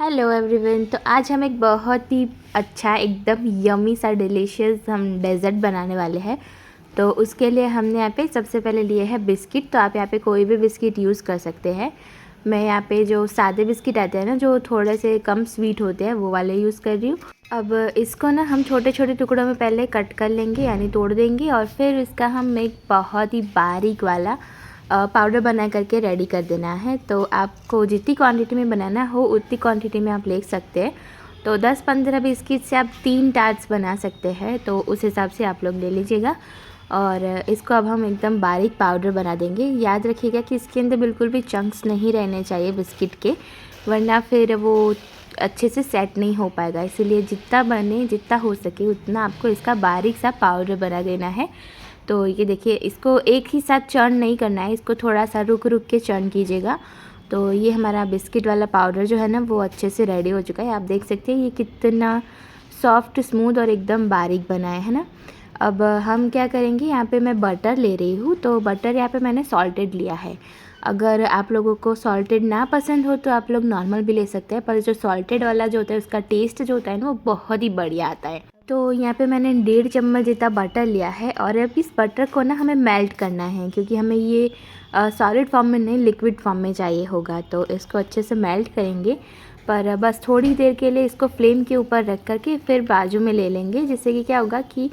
Hello everyone. तो आज हम एक बहुत ही अच्छा एकदम यमी सा डिलीशियस हम डेज़र्ट बनाने वाले हैं। तो उसके लिए हमने यहाँ पे सबसे पहले लिए है बिस्किट। तो आप यहाँ पे कोई भी बिस्किट यूज़ कर सकते हैं। मैं यहाँ पे जो सादे बिस्किट आते हैं ना, जो थोड़े से कम स्वीट होते हैं, वो वाले यूज़ कर रही हूँ। अब इसको ना हम छोटे छोटे टुकड़ों में पहले कट कर लेंगे, यानी तोड़ देंगे, और फिर इसका हम एक बहुत ही बारीक वाला पाउडर बना करके रेडी कर देना है। तो आपको जितनी क्वांटिटी में बनाना हो उतनी क्वांटिटी में आप ले सकते हैं। तो 10-15 बिस्किट से आप 3 टार्ट्स बना सकते हैं, तो उस हिसाब से आप लोग ले लीजिएगा। और इसको अब हम एकदम बारीक पाउडर बना देंगे। याद रखिएगा कि इसके अंदर बिल्कुल भी चंक्स नहीं रहने चाहिए बिस्किट के, वरना फिर वो अच्छे से सेट नहीं हो पाएगा। इसीलिए जितना हो सके उतना आपको इसका बारीक सा पाउडर बना देना है। तो ये देखिए, इसको एक ही साथ चर्न नहीं करना है, इसको थोड़ा सा रुक रुक के चर्न कीजिएगा। तो ये हमारा बिस्किट वाला पाउडर जो है ना, वो अच्छे से रेडी हो चुका है। आप देख सकते हैं ये कितना सॉफ्ट, स्मूथ और एकदम बारीक बना है ना। अब हम क्या करेंगे, यहाँ पे मैं बटर ले रही हूँ। तो बटर यहाँ पे मैंने सॉल्टेड लिया है। अगर आप लोगों को सॉल्टेड ना पसंद हो तो आप लोग नॉर्मल भी ले सकते हैं, पर जो सॉल्टेड वाला जो होता है उसका टेस्ट जो होता है ना, वो बहुत ही बढ़िया आता है। तो यहाँ पे मैंने 1.5 चम्मच जितना बटर लिया है, और अब इस बटर को ना हमें मेल्ट करना है, क्योंकि हमें ये सॉलिड फॉर्म में नहीं, लिक्विड फॉर्म में चाहिए होगा। तो इसको अच्छे से मेल्ट करेंगे, पर बस थोड़ी देर के लिए इसको फ्लेम के ऊपर रख करके फिर बाजू में ले लेंगे, जिससे कि क्या होगा कि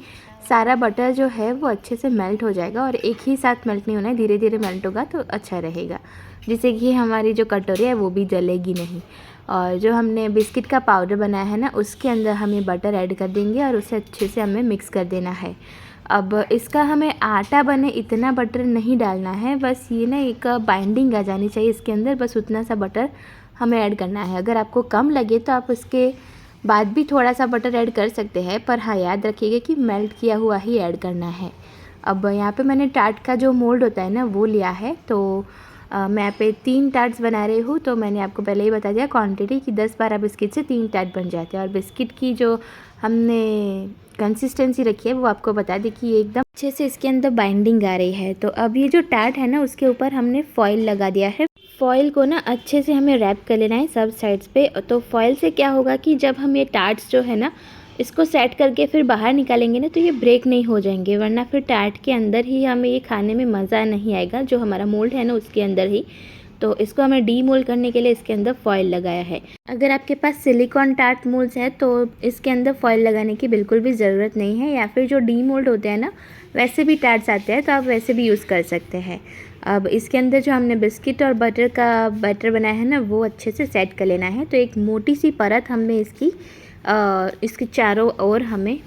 सारा बटर जो है वो अच्छे से मेल्ट हो जाएगा। और एक ही साथ मेल्ट नहीं होना है, धीरे धीरे मेल्ट होगा तो अच्छा रहेगा, जिससे कि हमारी जो कटोरी है वो भी जलेगी नहीं। और जो हमने बिस्किट का पाउडर बनाया है ना, उसके अंदर हमें बटर ऐड कर देंगे और उसे अच्छे से हमें मिक्स कर देना है। अब इसका हमें आटा बने इतना बटर नहीं डालना है, बस ये ना एक बाइंडिंग आ जानी चाहिए इसके अंदर, बस उतना सा बटर हमें ऐड करना है। अगर आपको कम लगे तो आप उसके बाद भी थोड़ा सा बटर ऐड कर सकते हैं, पर हाँ, याद रखिएगा कि मेल्ट किया हुआ ही ऐड करना है। अब यहाँ पे मैंने टार्ट का जो मोल्ड होता है ना, वो लिया है। तो मैं यहाँ पे 3 टार्ट्स बना रही हूँ। तो मैंने आपको पहले ही बता दिया क्वांटिटी कि 10-12 बिस्किट से 3 टार्ट बन जाते हैं। और बिस्किट की जो हमने कंसिस्टेंसी रखी है वो आपको बता दी कि एकदम अच्छे से इसके अंदर बाइंडिंग आ रही है। तो अब ये जो टार्ट है ना, उसके ऊपर हमने फॉइल लगा दिया है। फॉइल को ना अच्छे से हमें रैप कर लेना है सब साइड्स पे। तो फॉइल से क्या होगा कि जब हम ये टार्ट्स जो है ना, इसको सेट करके फिर बाहर निकालेंगे ना, तो ये ब्रेक नहीं हो जाएंगे, वरना फिर टार्ट के अंदर ही हमें ये खाने में मज़ा नहीं आएगा, जो हमारा मोल्ड है ना उसके अंदर ही। तो इसको हमें डी मोल्ड करने के लिए इसके अंदर फॉइल लगाया है। अगर आपके पास सिलिकॉन टार्ट मोल्ड्स है तो इसके अंदर फॉइल लगाने की बिल्कुल भी ज़रूरत नहीं है, या फिर जो डी मोल्ड होते हैं ना, वैसे भी टार्ट्स आते हैं, तो आप वैसे भी यूज़ कर सकते हैं। अब इसके अंदर जो हमने बिस्किट और बटर का बैटर बनाया है ना, वो अच्छे से सेट कर लेना है। तो एक मोटी सी परत हमें इसकी चारों ओर हमें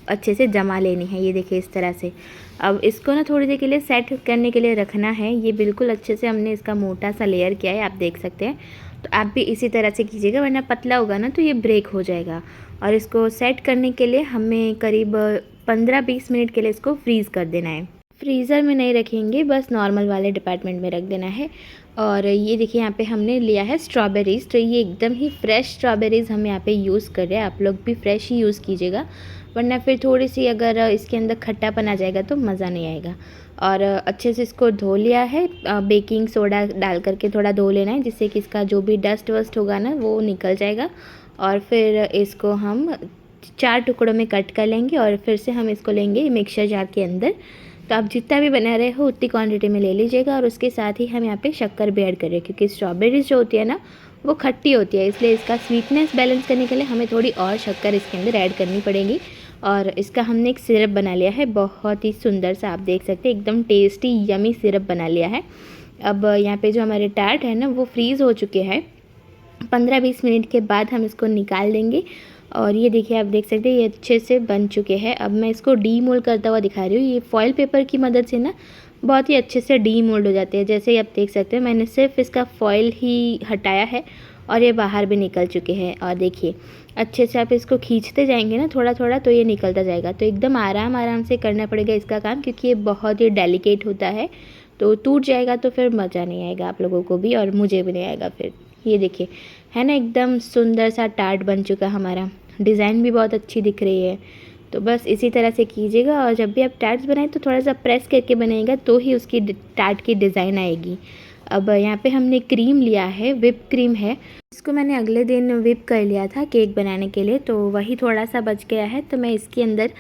अच्छे से जमा लेनी है। ये देखिए इस तरह से। अब इसको ना थोड़ी देर के लिए सेट करने के लिए रखना है। ये बिल्कुल अच्छे से हमने इसका मोटा सा लेयर किया है, आप देख सकते हैं। तो आप भी इसी तरह से कीजिएगा, वरना पतला होगा ना तो ये ब्रेक हो जाएगा। और इसको सेट करने के लिए हमें करीब 15-20 मिनट के लिए इसको फ्रीज़ कर देना है। फ्रीज़र में नहीं रखेंगे, बस नॉर्मल वाले डिपार्टमेंट में रख देना है। और ये देखिए यहाँ पे हमने लिया है स्ट्रॉबेरीज़। तो ये एकदम ही फ्रेश स्ट्रॉबेरीज़ हम यहाँ पे यूज़ कर रहे हैं। आप लोग भी फ्रेश ही यूज़ कीजिएगा, वरना फिर थोड़ी सी अगर इसके अंदर खट्टापन आ जाएगा तो मज़ा नहीं आएगा। और अच्छे से इसको धो लिया है। बेकिंग सोडा डाल करके थोड़ा धो लेना है, जिससे कि इसका जो भी डस्ट वस्ट होगा ना, वो निकल जाएगा। और फिर इसको हम 4 टुकड़ों में कट कर लेंगे, और फिर से हम इसको लेंगे मिक्सर जार के अंदर। तो आप जितना भी बना रहे हो उतनी क्वांटिटी में ले लीजिएगा। और उसके साथ ही हम यहाँ पे शक्कर भी ऐड कर रहे हैं, क्योंकि स्ट्रॉबेरीज जो होती है ना, वो खट्टी होती है, इसलिए इसका स्वीटनेस बैलेंस करने के लिए हमें थोड़ी और शक्कर इसके अंदर ऐड करनी पड़ेगी। और इसका हमने एक सिरप बना लिया है, बहुत ही सुंदर सा, आप देख सकते हैं एकदम टेस्टी यमी सिरप बना लिया है। अब यहाँ पे जो हमारे टार्ट है ना, वो फ्रीज़ हो चुके हैं। 15-20 मिनट के बाद हम इसको निकाल देंगे। और ये देखिए, आप देख सकते हैं ये अच्छे से बन चुके हैं। अब मैं इसको डी मोल्ड करता हुआ दिखा रही हूँ। ये फॉइल पेपर की मदद से ना बहुत ही अच्छे से डी मोल्ड हो जाते हैं। जैसे ही आप देख सकते हैं, मैंने सिर्फ इसका फॉइल ही हटाया है और ये बाहर भी निकल चुके हैं। और देखिए अच्छे से आप इसको खींचते जाएंगे ना थोड़ा थोड़ा, तो ये निकलता जाएगा। तो एकदम आराम आराम से करना पड़ेगा इसका काम, क्योंकि ये बहुत ही डेलिकेट होता है। तो टूट जाएगा तो फिर मज़ा नहीं आएगा आप लोगों को भी, और मुझे भी नहीं आएगा फिर। ये देखिए, है ना, एकदम सुंदर सा टार्ट बन चुका हमारा। डिज़ाइन भी बहुत अच्छी दिख रही है। तो बस इसी तरह से कीजिएगा। और जब भी आप टार्ट्स बनाएं तो थोड़ा सा प्रेस करके बनाइएगा, तो ही उसकी टार्ट की डिज़ाइन आएगी। अब यहाँ पे हमने क्रीम लिया है, व्हिप क्रीम है। इसको मैंने अगले दिन व्हिप कर लिया था केक बनाने के लिए, तो वही थोड़ा सा बच गया है। तो मैं इसके अंदर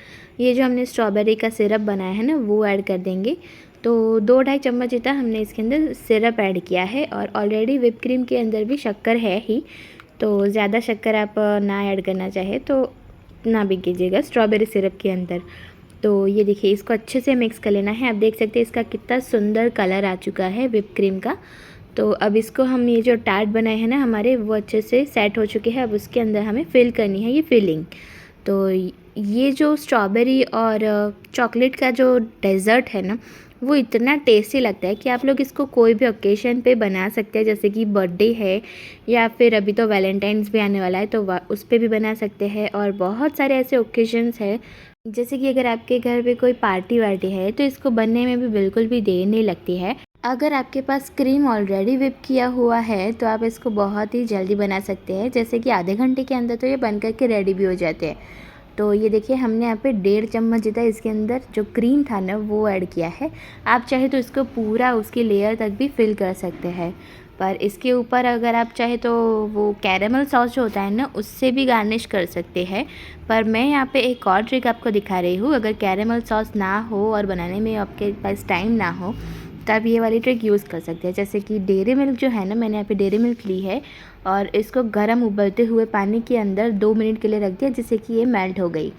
ये जो हमने स्ट्रॉबेरी का सिरप बनाया है ना, वो ऐड कर देंगे। तो 2-2.5 चम्मच जितना हमने इसके अंदर सिरप ऐड किया है। और ऑलरेडी व्हिप क्रीम के अंदर भी शक्कर है ही, तो ज़्यादा शक्कर आप ना ऐड करना चाहे तो ना भी कीजिएगा स्ट्रॉबेरी सिरप के अंदर। तो ये देखिए, इसको अच्छे से मिक्स कर लेना है। आप देख सकते हैं इसका कितना सुंदर कलर आ चुका है व्हिप क्रीम का। तो अब इसको हम ये जो टार्ट बनाए हैं ना हमारे, वो अच्छे से सेट हो चुके हैं। अब उसके अंदर हमें फिल करनी है ये फिलिंग। तो ये जो स्ट्रॉबेरी और चॉकलेट का जो डेज़र्ट है ना, वो इतना टेस्टी लगता है कि आप लोग इसको कोई भी ओकेशन पे बना सकते हैं। जैसे कि बर्थडे है या फिर अभी तो वैलेंटाइंस भी आने वाला है, तो उस पर भी बना सकते हैं। और बहुत सारे ऐसे ओकेजन्स हैं, जैसे कि अगर आपके घर पे कोई पार्टी वार्टी है तो इसको बनने में भी बिल्कुल भी देर नहीं लगती है। अगर आपके पास क्रीम ऑलरेडी व्हिप किया हुआ है तो आप इसको बहुत ही जल्दी बना सकते हैं। जैसे कि आधे घंटे के अंदर तो ये बन करके रेडी भी हो जाते हैं। तो ये देखिए, हमने यहाँ पे 1.5 चम्मच जितना इसके अंदर जो क्रीम था ना, वो ऐड किया है। आप चाहे तो इसको पूरा उसकी लेयर तक भी फिल कर सकते हैं। पर इसके ऊपर अगर आप चाहे तो वो कैरेमल सॉस जो होता है ना, उससे भी गार्निश कर सकते हैं। पर मैं यहाँ पे एक और ट्रिक आपको दिखा रही हूँ। अगर कैरेमल सॉस ना हो और बनाने में आपके पास टाइम ना हो, तब ये वाली ट्रिक यूज़ कर सकते हैं। जैसे कि डेयरी मिल्क जो है ना, मैंने यहाँ पे डेयरी मिल्क ली है और इसको गर्म उबलते हुए पानी के अंदर 2 मिनट के लिए रख दिया, जिससे कि ये मेल्ट हो गई।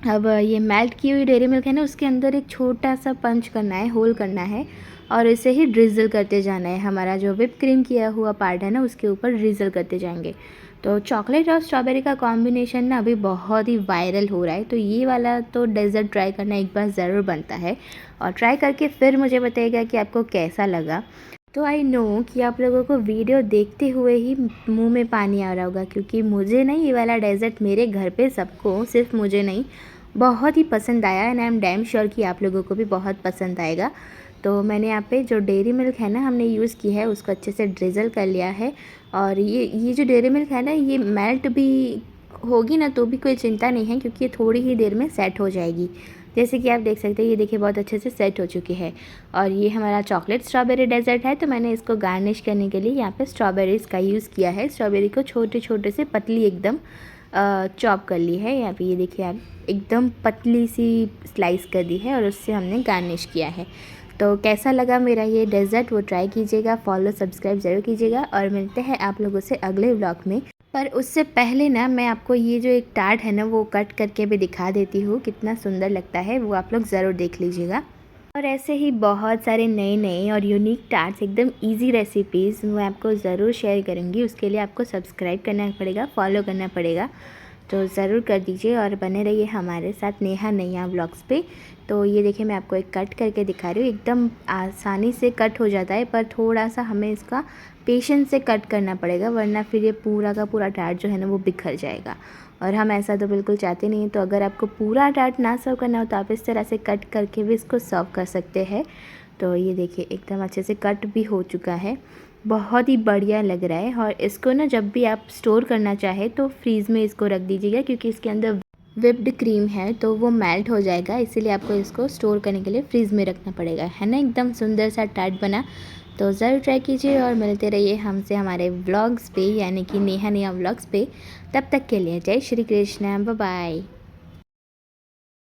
अब ये मेल्ट की हुई डेयरी मिल्क है ना, उसके अंदर एक छोटा सा पंच करना है, होल करना है और इसे ही ड्रिज़ल करते जाना है। हमारा जो व्हिप क्रीम किया हुआ पार्ट है ना, उसके ऊपर ड्रिज़ल करते जाएंगे। तो चॉकलेट और स्ट्रॉबेरी का कॉम्बिनेशन ना अभी बहुत ही वायरल हो रहा है, तो ये वाला तो डेज़र्ट ट्राई करना एक बार ज़रूर बनता है। और ट्राई करके फिर मुझे बताइएगा कि आपको कैसा लगा। तो आई नो कि आप लोगों को वीडियो देखते हुए ही मुंह में पानी आ रहा होगा, क्योंकि मुझे नहीं, ये वाला डेज़र्ट मेरे घर पे सबको, सिर्फ मुझे नहीं, बहुत ही पसंद आया। And I am damn sure कि आप लोगों को भी बहुत पसंद आएगा। तो मैंने यहाँ पे जो डेयरी मिल्क है ना हमने यूज़ की है, उसको अच्छे से ड्रिज़ल कर लिया है। और ये जो डेयरी मिल्क है ना, ये मेल्ट भी होगी ना तो भी कोई चिंता नहीं है, क्योंकि ये थोड़ी ही देर में सेट हो जाएगी। जैसे कि आप देख सकते हैं, ये देखिए बहुत अच्छे से सेट हो चुकी है। और ये हमारा चॉकलेट स्ट्रॉबेरी डेज़र्ट है, तो मैंने इसको गार्निश करने के लिए यहाँ पे स्ट्रॉबेरीज़ का यूज़ किया है। स्ट्रॉबेरी को छोटे छोटे से पतली एकदम चॉप कर ली है। यहाँ पे ये देखिए, आप एकदम पतली सी स्लाइस कर दी है और उससे हमने गार्निश किया है। तो कैसा लगा मेरा ये डेज़र्ट, वो ट्राई कीजिएगा, फॉलो सब्सक्राइब ज़रूर कीजिएगा। और मिलते हैं आप लोगों से अगले व्लॉग में। पर उससे पहले ना मैं आपको ये जो एक टार्ट है ना, वो कट करके भी दिखा देती हूँ, कितना सुंदर लगता है, वो आप लोग ज़रूर देख लीजिएगा। और ऐसे ही बहुत सारे नए नए और यूनिक टार्ट्स, एकदम इजी रेसिपीज़ मैं आपको ज़रूर शेयर करूँगी। उसके लिए आपको सब्सक्राइब करना पड़ेगा, फॉलो करना पड़ेगा, तो ज़रूर कर दीजिए और बने रहिए हमारे साथ नेहा नैया व्लॉग्स पे। तो ये देखिए, मैं आपको एक कट करके दिखा रही हूँ। एकदम आसानी से कट हो जाता है, पर थोड़ा सा हमें इसका पेशेंस से कट करना पड़ेगा, वरना फिर ये पूरा का पूरा टार्ट जो है ना, वो बिखर जाएगा। और हम ऐसा तो बिल्कुल चाहते नहीं हैं। तो अगर आपको पूरा टार्ट ना सर्व करना हो तो आप इस तरह से कट करके भी इसको सर्व कर सकते हैं। तो ये देखिए, एकदम अच्छे से कट भी हो चुका है, बहुत ही बढ़िया लग रहा है। और इसको ना जब भी आप स्टोर करना चाहे तो फ्रीज़ में इसको रख दीजिएगा, क्योंकि इसके अंदर व्हिप्ड क्रीम है तो वो मेल्ट हो जाएगा, इसीलिए आपको इसको स्टोर करने के लिए फ्रीज़ में रखना पड़ेगा, है ना। एकदम सुंदर सा टार्ट बना। तो ज़रूर ट्राई कीजिए और मिलते रहिए हमसे हमारे व्लॉग्स पे, यानी कि नेहा नैया व्लॉग्स पे। तब तक के लिए जय श्री कृष्ण, बाय बाय।